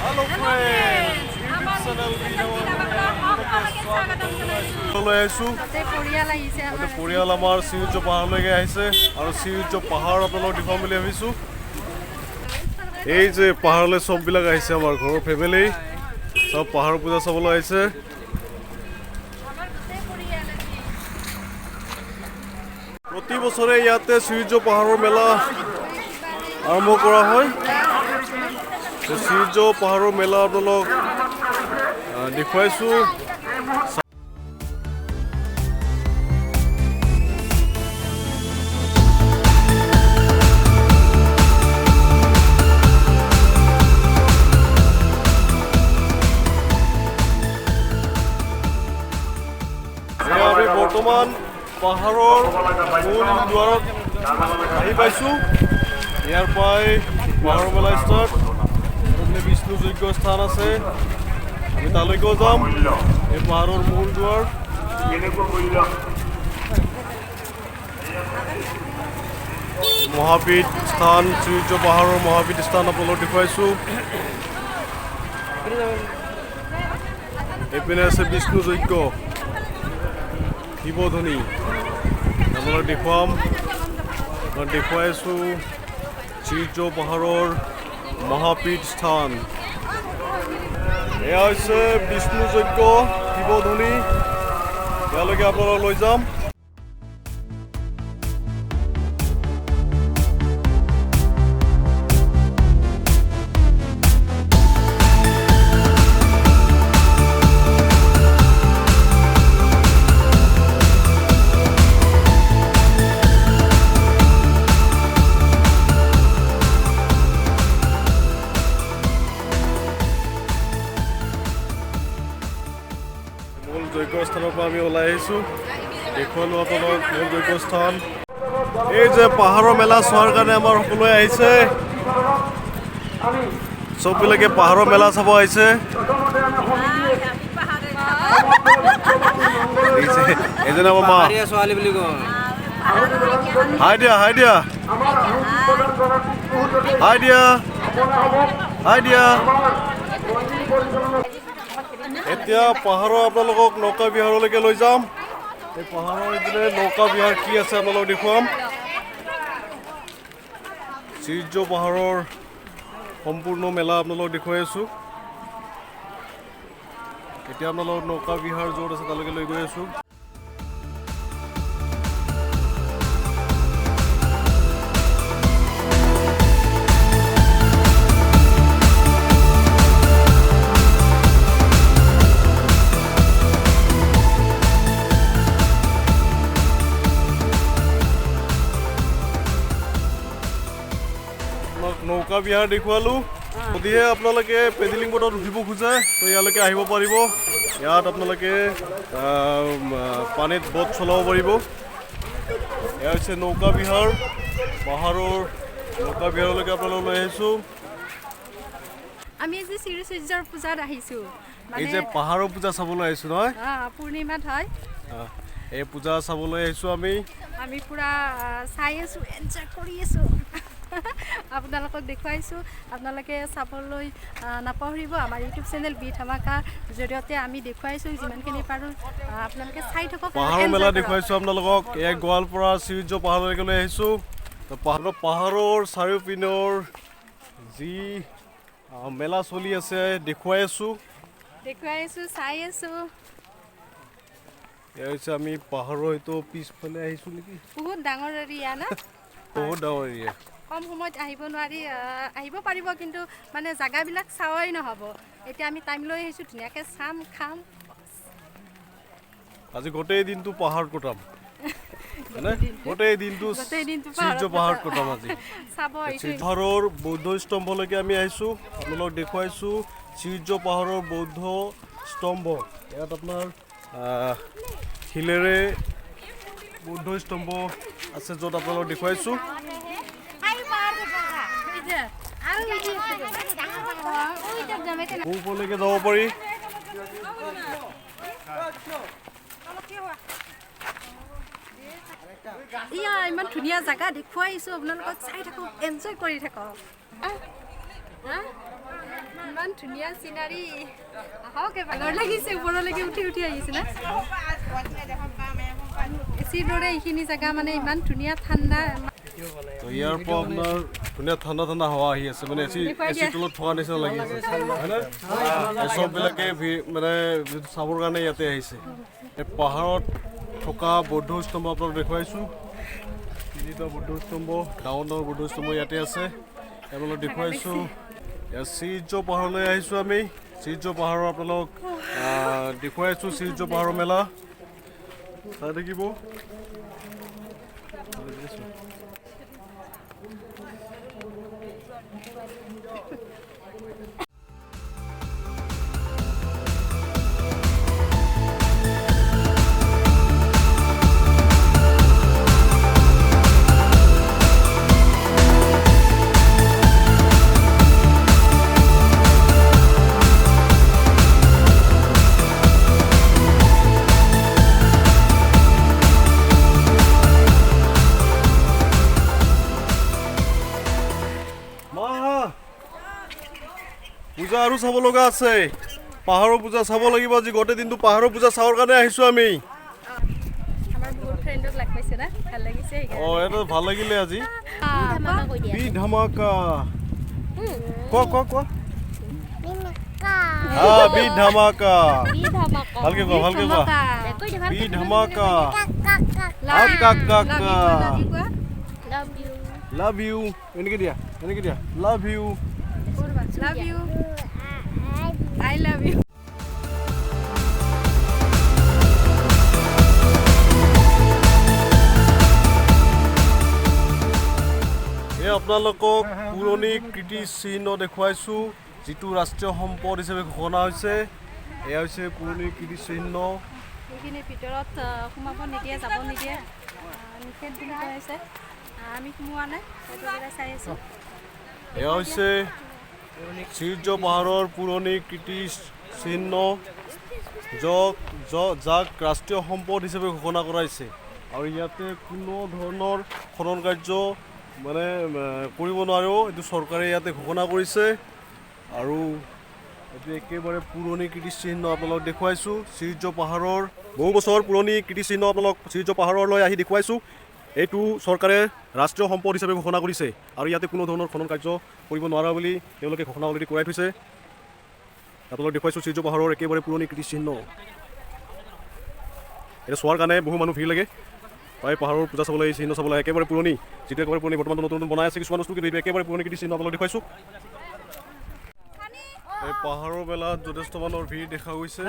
Hello friends, YouTube channel পৰিয়াল আমাৰ শ্ৰীউচ্চ পাহাৰলৈকে আহিছে আৰু শ্ৰীউচ্চ পাহাৰ আপোনালোকক দেখুৱাম বুলি ভাবিছোঁ। এই যে পাহাৰলৈ চববিলাক আহিছে আমাৰ ঘৰৰ ফেমিলি চব পাহাৰ পূজা চাবলৈ আহিছে। প্ৰতি বছৰে ইয়াতে শ্ৰীউচ্চ পাহাৰৰ মেলা আৰম্ভ কৰা হয়। শ্ৰীউচ্চ পাহাৰৰ মেলা আপোনালোক দেখুৱাইছোঁ। আমি বৰ্তমান পাহাৰৰ মূল দুৱাৰত আহি পাইছোঁ। ইয়াৰ পৰাই পাহাৰৰ মেলা ষ্টাৰ্ট। বিষ্ণু যজ্ঞ স্থান আছে, আমি তালৈকেও যাম। এই পাহাৰৰ মূল দুৱাৰ মহাপীঠ স্থান, শ্ৰীউচ্চ পাহাৰৰ মহাপীঠ স্থান আপোনালোক দেখুৱাইছোঁ। এইপিনে আছে বিষ্ণু যজ্ঞ শিৱধ্বনি আপোনালোক দেখুৱাইছোঁ। শ্ৰীউচ্চ পাহাৰৰ মহাপীঠ স্থান এয়া হৈছে বিষ্ণু যজ্ঞ শিৱধ্বনি, ইয়ালৈকে আপোনালোক লৈ যাম। যজ্ঞ স্থানৰ পৰা আমি ওলাই আহিছোঁ, দেখুৱালোঁ আপোনালোক মূল যজ্ঞ স্থান। এই যে পাহাৰৰ মেলা চোৱাৰ কাৰণে আমাৰ সকলোৱে আহিছে, চববিলাকে পাহাৰৰ মেলা চাব আহিছে। এজনে আমাৰ মা ছোৱালী বুলি কয়, হাই দিয়া হাই দিয়া হাই দিয়া হাই দিয়া। এতিয়া পাহাৰৰ আপোনালোকক নৌকা বিহাৰলৈকে লৈ যাম। এই পাহাৰৰ এইপিনে নৌকা বিহাৰ কি আছে আপোনালোকক দেখুৱাম। শ্ৰীউচ্চ পাহাৰৰ সম্পূৰ্ণ মেলা আপোনালোকক দেখুৱাই আছোঁ। এতিয়া আপোনালোকক নৌকা বিহাৰ য'ত আছে তালৈকে লৈ গৈ আছোঁ। নৌকা বিহাৰ দেখুৱালোঁ। যদিহে আপোনালোকে পেডেলিং ব'টত উঠিব খোজে তো ইয়ালৈকে আহিব পাৰিব। ইয়াত আপোনালোকে পানীত ব'ট চলাব পাৰিব। এয়া হৈছে নৌকা বিহাৰ, পাহাৰৰ নৌকা বিহাৰলৈকে আপোনালোক লৈ আহিছোঁ। আমি আজি শ্ৰীসূৰ্যৰ পূজাত আহিছোঁ। এই যে পাহাৰৰ পূজা চাবলৈ আহিছোঁ নহয়, পূৰ্ণিমাত হয়। এই পূজা চাবলৈ আহিছোঁ আমি পুৰা চাই আছোঁ, এনজয় কৰি আছোঁ। আপোনালোকক দেখুৱাইছোঁ, আপোনালোকে চাবলৈ নাপাহৰিব। আমাৰ ইউটিউব চেনেল ধামাকাৰ জৰিয়তে আমি দেখুৱাইছোঁ, যিমানখিনি পাৰোঁ আপোনালোকে চাই থাকক। পাহাৰৰ মেলা দেখুৱাইছোঁ আপোনালোকক। এই গোৱালপাৰা শ্ৰীউচ্চ পাহাৰলৈকে লৈ আহিছোঁ। পাহাৰৰ চাৰিওপিনৰ যি মেলা চলি আছে দেখুৱাই আছোঁ, চাই আছোঁ। এয়া হৈছে আমি পাহাৰৰ হয়তো পিছফালে আহিছোঁ নেকি। বহুত ডাঙৰ এৰিয়া না, বহুত ডাঙৰ এৰিয়া। কম সময়ত আহিব নোৱাৰি, আহিব পাৰিব, কিন্তু মানে জেগাবিলাক চাৱাই নহ'ব। এতিয়া আমি টাইম লৈ আহিছোঁ, ধুনীয়াকৈ চাম খাম। আজি গোটেই দিনটো পাহাৰত কটাম, গোটেই দিনটো শ্ৰীউচ্চ পাহাৰত কটাম আজি। পাহাৰৰ বৌদ্ধ স্তম্ভলৈকে আমি আহিছোঁ, আপোনালোকক দেখুৱাইছোঁ শ্ৰীউচ্চ পাহাৰৰ বৌদ্ধ স্তম্ভ। ইয়াত আপোনাৰ শিলেৰে বৌদ্ধ স্তম্ভ আছে, য'ত আপোনালোকক দেখুৱাইছোঁ। ওপৰলৈকে যাব পাৰি। ইয়া ইমান ধুনীয়া জায়গা দেখুৱাইছো আপোনালোকক চাই থাকক এনজয় কৰি থাকক ইমান ধুনীয়া চিনাৰী আহক ভালৰ লাগিছে ওপৰলৈকে উঠি আহিছে না এচিৰ দৰে এইখিনি জেগা মানে ইমান ধুনীয়া ঠাণ্ডা তো ইয়াৰ পৰা আপোনাৰ ধুনীয়া ঠাণ্ডা ঠাণ্ডা হাৱা আহি আছে মানে এচি তলত থকা নিচিনা লাগি আছে হয়নে চববিলাকে মানে চাবৰ কাৰণে ইয়াতে আহিছে এই পাহাৰত থকা বৌদ্ধ স্তম্ভ আপোনাক দেখুৱাইছোঁ তিনিটা বৌদ্ধ স্তম্ভ ডাঙৰ ডাঙৰ বৌদ্ধ স্তম্ভ ইয়াতে আছে আপোনালোক দেখুৱাইছোঁ শ্ৰীসূৰ্য পাহাৰলৈ আহিছোঁ আমি শ্ৰীসূৰ্য পাহাৰৰ আপোনালোক দেখুৱাইছোঁ শ্ৰীসূৰ্য পাহাৰৰ মেলা চাই থাকিব পূজা আৰু চাব লগা আছে পাহাৰৰ পূজা চাব লাগিব আজি গোটেই দিনটো পাহাৰৰ পূজা চাবৰ কাৰণে আহিছোঁ আমি আমাৰ বহুত ফ্ৰেণ্ডক লাগ পাইছে না ভাল লাগিছে এটা ভাল লাগিলে আজি বি ধামাকা কোৱা বি ধামাকা ভালকে কোৱা বি ধামাকা লাভ ইউ এনেকে দিয়া love you Love you. I love you. আপোনালোকক পুৰণি কীৰ্তিচিহ্ন দেখুৱাইছোঁ যিটো ৰাষ্ট্ৰীয় সম্পদ হিচাপে ঘোষণা হৈছে এয়া হৈছে পুৰণি কীৰ্তিচিহ্ন এইখিনি ভিতৰত সোমাব নিদিয়ে যাব নিদিয়ে নিষেধ বুলি কৈ আছে আমি সোমোৱা নাই সেইটো চাই আছোঁ এয়া হৈছে শ্ৰীসূৰ্য পাহাৰৰ পুৰণি কীৰ্তিচিহ্ন যাক ৰাষ্ট্ৰীয় সম্পদ হিচাপে ঘোষণা কৰাইছে আৰু ইয়াতে কোনো ধৰণৰ খনন কাৰ্য মানে কৰিব নোৱাৰেও এইটো চৰকাৰে ইয়াতে ঘোষণা কৰিছে আৰু এইটো একেবাৰে পুৰণি কীৰ্তিচিহ্ন আপোনালোক দেখুৱাইছোঁ শ্ৰীসূৰ্য পাহাৰৰ বহু বছৰ পুৰণি কীৰ্তিচিহ্ন আপোনালোক শ্ৰীসূৰ্য পাহাৰলৈ আহি দেখুৱাইছোঁ এইটো চৰকাৰে ৰাষ্ট্ৰীয় সম্পদ হিচাপে ঘোষণা কৰিছে আৰু ইয়াতে কোনো ধৰণৰ খনন কাৰ্য কৰিব নোৱাৰা বুলি তেওঁলোকে ঘোষণা অলৰেডি কৰাই থৈছে আপোনালোক দেখুৱাইছোঁ শ্ৰীসূৰ্য পাহাৰৰ একেবাৰে পুৰণি কীৰ্তিচিহ্ন এটা চোৱাৰ কাৰণে বহু মানুহ ভিৰ লাগে প্ৰায় পাহাৰৰ পূজা চাবলৈ চিহ্ন চাবলৈ একেবাৰে পুৰণি যিটো একেবাৰে পুৰণি বৰ্তমান নতুন নতুন বনাই আছে কিছুমান বস্তু কিন্তু এইটো একেবাৰে পুৰণি কীৰ্তিচিহ্ন আপোনালোক দেখুৱাইছোঁ এই পাহাৰৰ বেলাত যথেষ্ট মানুহৰ ভিৰ দেখা গৈছে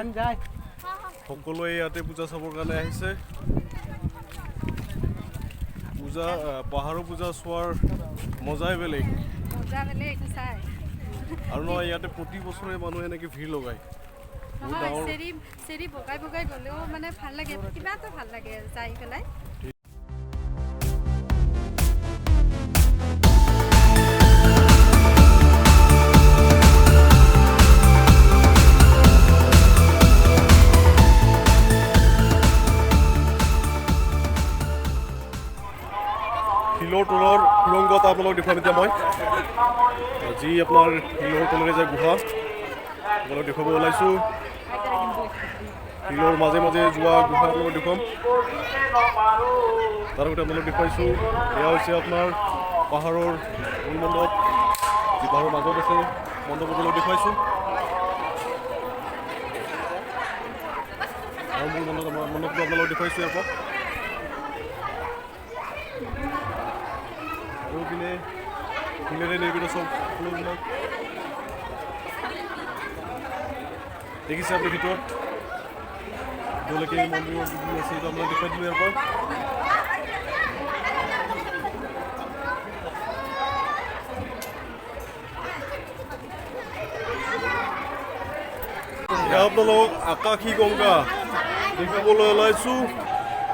সকলোৱে ইয়াতে পূজা চাবৰ কাৰণে আহিছে পাহাৰৰ পূজা চোৱাৰ মজাই বেলেগ আৰু নহয় ইয়াতে প্ৰতি বছৰে মানুহে এনেকৈ ভিৰ লগায় চেৰি বগাই গ'লেও মানে ভাল লাগে কিবা এটা ভাল লাগে যাই পেলাই শিলৰ তলৰ সুৰংগ এটা আপোনালোক দেখুৱাম এতিয়া মই যি আপোনাৰ শিলৰ তলেৰে যে গুহা আপোনালোক দেখুৱাব ওলাইছোঁ শিলৰ মাজে মাজে যোৱা গুহা আপোনালোক দেখুৱাম তাৰ আগতে আপোনালোক দেখুৱাইছোঁ এয়া হৈছে আপোনাৰ পাহাৰৰ মূল মণ্ডপ যি পাহাৰৰ মাজত আছে মণ্ডপ আপোনালোক দেখুৱাইছোঁ আৰু মূল মণ্ডপটো আপোনালোক দেখুৱাইছোঁ ইয়াৰ পৰা আৰু পিনে শিলেৰে নিৰ্মিত চব ফুলবিলাক দেখিছে আপুনি ভিতৰত য'লৈকে মন্দিৰৰ যিখিনি আছে এইটো আপোনালোক দেখুৱাই দিলোঁ ইয়াৰ পৰা এয়া আপোনালোক আকাশী গংগা দেখিবলৈ ওলাইছোঁ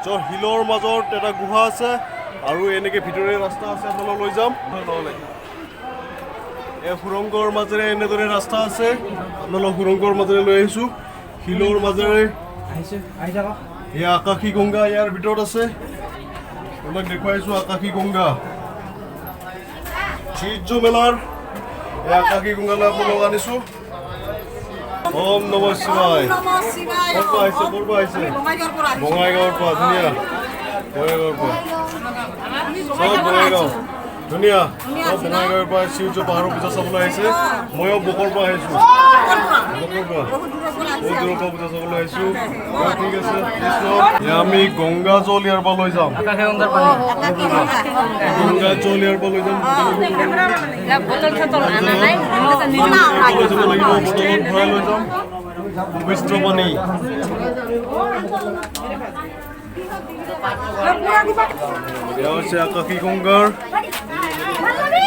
য'ত শিলৰ মাজত এটা গুহা আছে আৰু এনেকৈ ভিতৰে ৰাস্তা আছে আপোনালোক লৈ যাম নহ'লে এই সুৰংগৰ মাজেৰে এনেদৰে ৰাস্তা আছে আপোনালোক সুৰংগৰ মাজেৰে লৈ আহিছোঁ শিলৰ মাজেৰে এয়া আকাশী গংগা ইয়াৰ ভিতৰত আছে আপোনাক দেখুৱাইছোঁ আকাশী গংগা শ্ৰীসূৰ্য মেলাৰ এই আকাশী গংগালৈ আপোনালোক আনিছোঁ ওম নমঃ শিৱায় ক'ৰ পৰা আহিছে বঙাইগাঁৱৰ পৰা ধুনীয়া বঙাইগাঁৱৰ পৰা চব বঙাইগাঁও ধুনীয়া চব বঙাইগাঁৱৰ পৰা সূৰ্য পাহাৰৰ পূজা চাবলৈ আহিছে ময়ো বকৰ পৰা আহিছোঁ বকৰ পৰা বহুত দূৰৰ পৰা পূজা চাবলৈ আহিছোঁ ঠিক আছে কৃষ্ণ আমি গংগা জল ইয়াৰ পৰা লৈ যাম গংগা জল ইয়াৰ পৰা লৈ যাম বটলত ভৰাই লৈ যাম পবিত্ৰ পানী এয়া হৈছে আকাশী গংগাৰ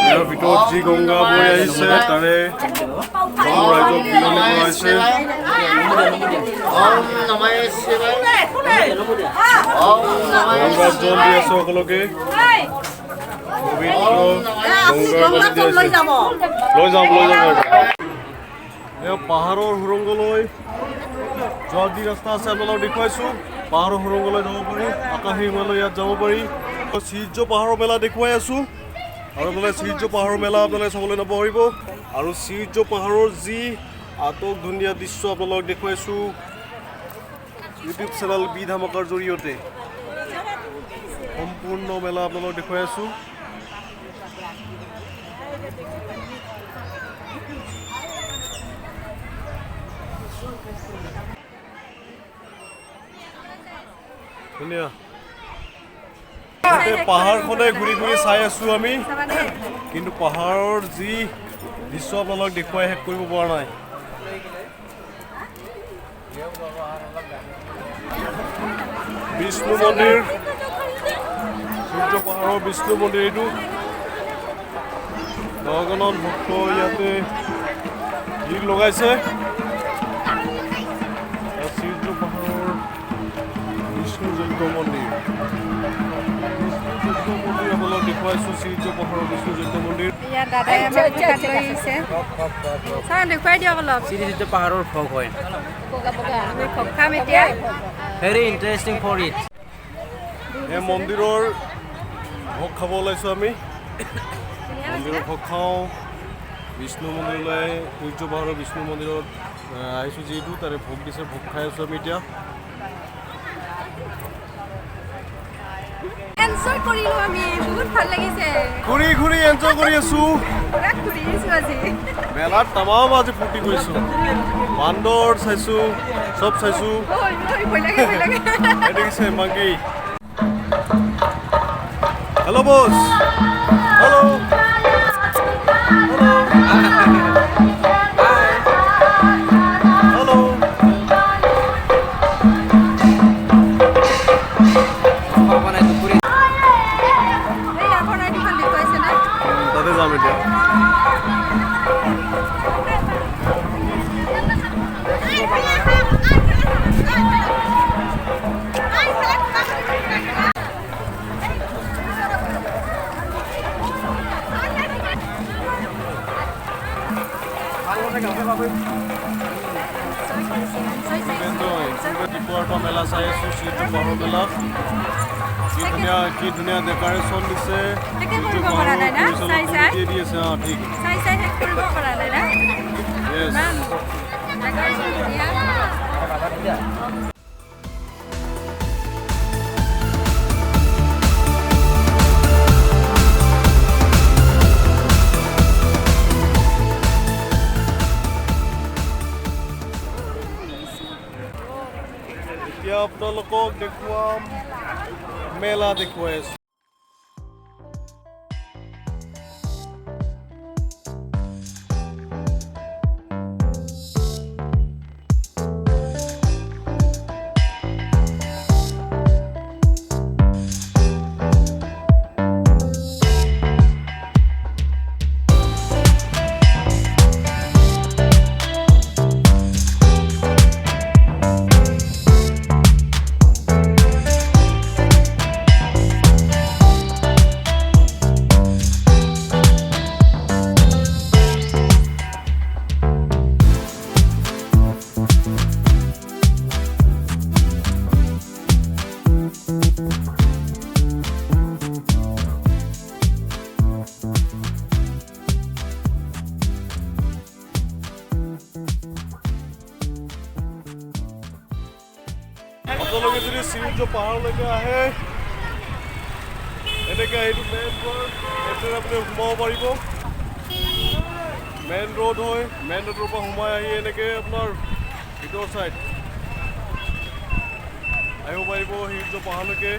ইয়াৰ ভিতৰত যি গংগা বৈ আহিছে তাৰে ৰাইজক বিলনি কৰাইছে গংগাৰ জল দি আছে সকলোকে পবিত্ৰ গংগাৰ জল দি আছে লৈ যাম এয়া পাহাৰৰ সুৰংগলৈ যোৱাৰ যি ৰাস্তা আছে আপোনালোকক দেখুৱাইছোঁ পাহাৰৰ সুৰংগলৈ যাব পাৰি আকাশী হিমালয় ইয়াত যাব পাৰি সূৰ্য পাহাৰৰ মেলা দেখুৱাই আছোঁ আৰু আপোনালোকে সূৰ্য পাহাৰৰ মেলা আপোনালোকে চাবলৈ নাপাহৰিব আৰু সূৰ্য পাহাৰৰ যি আটক ধুনীয়া দৃশ্য আপোনালোকক দেখুৱাইছোঁ ইউটিউব চেনেল বি ধামাকাৰ জৰিয়তে সম্পূৰ্ণ মেলা আপোনালোকক দেখুৱাই আছোঁ ধুনীয়া পাহাৰখনে ঘূৰি ঘূৰি চাই আছোঁ আমি কিন্তু পাহাৰৰ যি দৃশ্য আপোনালোকক দেখুৱাই শেষ কৰিব পৰা নাই বিষ্ণু মন্দিৰ সূৰ্য পাহাৰৰ বিষ্ণু মন্দিৰ এইটো নগৰৰ ভক্ত ইয়াতে ভিৰ লগাইছে সূৰ্য পাহাৰৰ বিষ্ণু যজ্ঞ মন্দিৰ আপোনালোক দেখুৱাইছোঁ সূৰ্য পাহাৰৰ বিষ্ণু যজ্ঞ মন্দিৰ দেখুৱাই দিয়ক অলপ সূৰ্য পাহাৰৰ ভোগ হয় ভোগ খাম এতিয়া ভেৰি ইণ্টাৰেষ্টিং ফৰ ইট এই মন্দিৰৰ ভোগ খাব ওলাইছোঁ আমি মন্দিৰৰ ভোগ খাওঁ বিষ্ণু মন্দিৰলৈ সূৰ্য পাহাৰৰ বিষ্ণু মন্দিৰত আহিছোঁ যিহেতু তাৰে ভোগ দিছে ভোগ খাই আছোঁ আমি এতিয়া এনজয় কৰিলোঁ আমি বহুত ভাল লাগিছে ঘূৰি ঘূৰি এনজয় কৰি আছোঁ পুৰা ঘূৰি আছোঁ আজি মেলাত তামাম আজি ফূৰ্তি কৰিছোঁ বান্দৰ চাইছোঁ চব চাইছোঁ দেখিছে মাংকি হেল্ল' বছ হেল্ল' তাতে যাম এতিয়া ডিপুৱাৰ মেলা চাই আছোঁ সূৰ্য পাহাৰৰ মেলা কি ধুনীয়া ডেকৰেশ্যন দিছে দি আছে অঁ ঠিক এতিয়া আপোনালোকক দেখুৱাম মেলা দেখুৱাই আছোঁ আপোনালোকে যদি সূৰ্য পাহাৰলৈকে আহে এনেকৈ এইটো মেইন ৰোড এইটোৰে আপুনি সোমাব পাৰিব মেইন ৰোড হয় মেইন ৰোডৰ পৰা সোমাই আহি এনেকৈ আপোনাৰ ভিতৰ চাইড আহিব পাৰিব সূৰ্য পাহাৰলৈকে